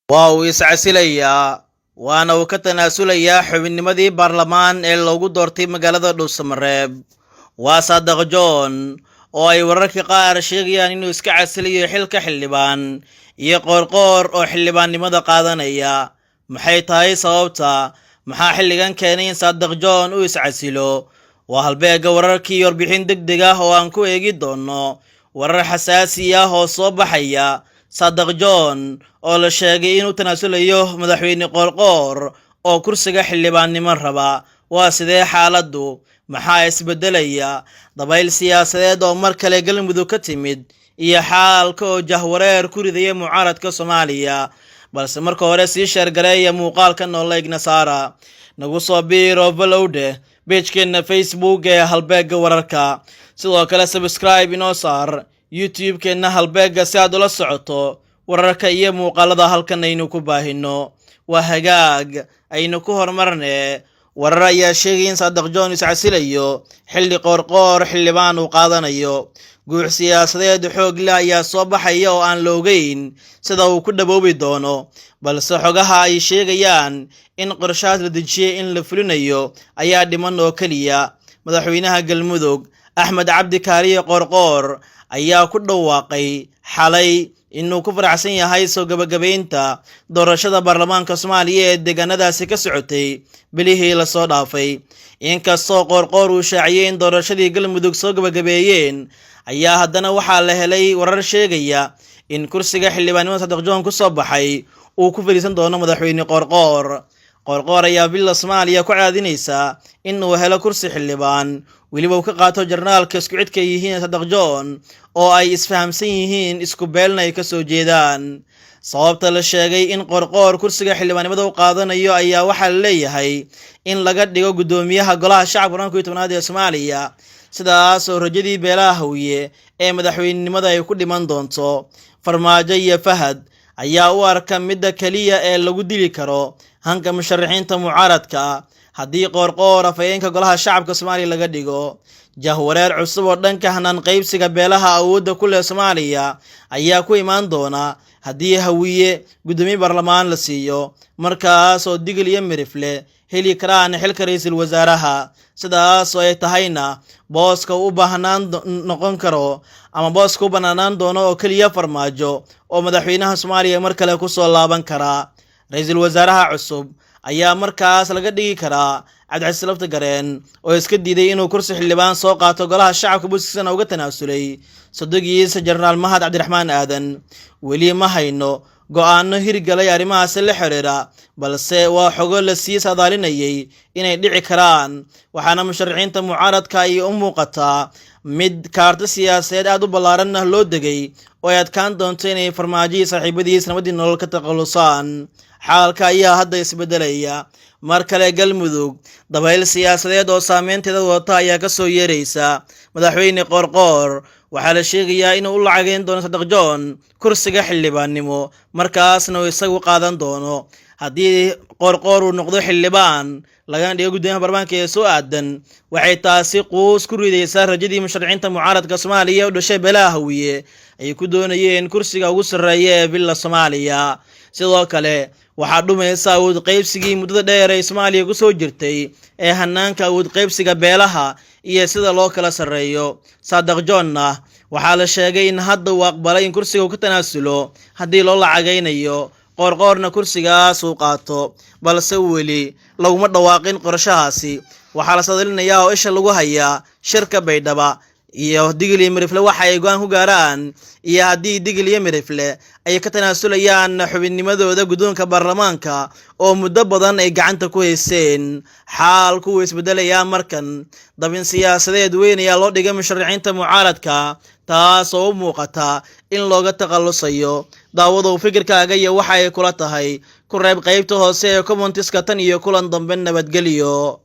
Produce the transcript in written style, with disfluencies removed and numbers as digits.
waa uu iscasilayaa waana uu ka tanaasulayaa xubinnimadii baarlamaan ee loogu doortay magaalada Dhuusamareeb. Waa Saadaq John oo ay wararka qaar sheegayaan inuu iska casilayo xilka xildhibaan iyo Qoorqoor oo xildhibaannimada qaadanaya. Maxay tahay sababta? Maxaa xilligan keenay in Saadaq John uu iscasilo? Waa halbeega wararkii warbixin degdeg ah oo aan ku eegi doono warar xasaasi ah oo soo baxaya. Saadaq John oo la sheegay inuu tanaasulayo madaxweyne Qoorqoor oo kursiga xildhibaannimo raba. Waa sidee xaaladdu? Maxaa isbedelaya? Dabayl siyaasadeed oo mar kale Galmudug ka timid iyo xaalka oo jahwareer ku ridaya mucaaradka Soomaaliya. Balse marka hore sii sheergareeya muuqaalkan oo like na saara. Nagu soo biiro followde page-keena Facebook ee halbeega wararka. Sidoo kale subscribe inoo saar YouTube-keena halbeega si aad ula socoto wararka iyo muuqaalada halkan aynu ku baahino. Waa hagaag aynu ku horumarnay warar ayaa sheegay in Saadaq John iscasilayo xilli Qoorqoor xildhibaan uu qaadanayo. Guux siyaasadeed xoog leh ayaa soo baxaya oo aan la ogeyn sida uu ku dhaboobi doono, balse xogaha ay sheegayaan in qorshaad la dejiyay in la fulinayo ayaa dhiman oo kaliya. Madaxweynaha Galmudug Axmed Cabdi Kaariye Qoorqoor ayaa ku dhawaaqay xalay inuu ku faraxsan yahay soo gabagabeynta doorashada baarlamaanka Soomaaliya ee deegaanadaasi ka socotay bilihii la soo dhaafay. Inkastoo Qoorqoor uu shaaciyay in doorashadii Galmudug soo gabagabeeyeen, ayaa haddana waxaa la helay warar sheegaya in kursiga xildhibaannimada Saadaq John ku soo baxay uu ku fadhiisan doono madaxweyne Qoorqoor. Qoorqoor ayaa villa Soomaaliya ku caadinaysa in uu helo kursi xildhibaan, weliba uu ka qaato jarnaalka isku cidka yihiin Saadaq John oo ay isfahamsan yihiin isku beelna ay ka soo jeedaan. Sababta la sheegay in Qoorqoor kursiga xildhibaannimada u qaadanayo ayaa waxaa la leeyahay in laga dhigo gudoomiyaha golaha shacabka 11aad ee Soomaaliya, sidaas oo rajadii beelaha Hawiye ee madaxweynenimada ay ku dhiman doonto. Farmaajo iyo Fahad ayaa u arka midda kaliya ee lagu dili karo hanka musharaxiinta mucaaradka haddii Qoorqoor afhayeenka golaha shacabka Soomaaliya laga dhigo. Jahwareer cusub oo dhanka hanaan qaybsiga beelaha awoodda ku leh Soomaaliya ayaa ku imaan doona haddii Hawiye gudoomiye baarlamaan la siiyo, markaas oo Digil iyo Mirifle heli karaan xilka ra'iisul wasaaraha. sidaas oo ay tahayna booska u baahnaan noqon karo ama booska u banaanaan doono oo kaliya Farmaajo oo madaxweynaha Soomaaliya mar kale ku soo laaban kara. Ra'iisul wasaaraha cusub ayaa markaas laga dhigi karaa Cabdi Lafta Gareen oo iska diiday inuu kursi xildhibaan soo qaato golaha shacabka buskiisana uga tanaasulay Sadogiisa Jenaraal Mahad Cabdiraxmaan Aadan. Weli ma hayno go'aano hirgalay arrimahaas la xiriira, balse waa xogo la sii saadaalinayay inay dhici karaan, waxaana musharaxiinta mucaaradka ay u muuqataa mid kaarta siyaasadeed aad u ballaaran loo degay oo ay adkaan doonto inay Farmaajo iyo saaxiibadiisa nabadii nolol ka takhalusaan. Xaalka ayaa hadda isbedelaya. Mar kale Galmudug dabayl siyaasadeed oo saameynteeda wata ayaa ka soo yeeraysa. Madaxweyne Qoorqoor waxaa la sheegayaa inuu u lacageyn doono Saadaq John kursiga xildhibaannimo, markaasna uu isagu qaadan doono. Haddii Qoorqoor uu noqdo xildhibaan lagana dhigo gudoomiyaha baarlamaanka ee soo aadan, waxay taasi quus ku ridaysaa rajadii musharaxiinta mucaaradka Soomaaliya u dhashay beelaha Hawiye ay ku doonayeen kursiga ugu sarreeya ee villa Soomaaliya. Sidoo kale waxaa dhumaysa awood qaybsigii muddada dheer ee Soomaaliya ku soo jirtay ee hanaanka awood qaybsiga beelaha iyo sida loo kala sarreeyo. Saadaq John waxaa la sheegay in hadda uu aqbalay in kursiga uu ka tanaasulo haddii loo lacagaynayo, Qoorqoorna kursigaas uu qaato, balse weli laguma dhawaaqin qorshahaasi. Waxaa la saadaalinayaa oo isha lagu hayaa shirka Baydhabo iyo Digil iyo Mirifle waxa ay go'aan ku gaaraan, iyo haddii Digil iyo Mirifle ay ka tanaasulayaan xubinnimadooda gudoonka baarlamaanka oo muddo badan ay gacanta ku haysteen. Xaalku wuu isbedelayaa markan. Dabin siyaasadeed weyn ayaa loo dhigay musharaxiinta mucaaradka, taas oo u muuqata in looga takhalusayo. Daawado fikirkaaga iyo waxa ay kula tahay ku reeb qaybta hoose ee comments-ka tan iyo kulan dambe. Nabadgelyo.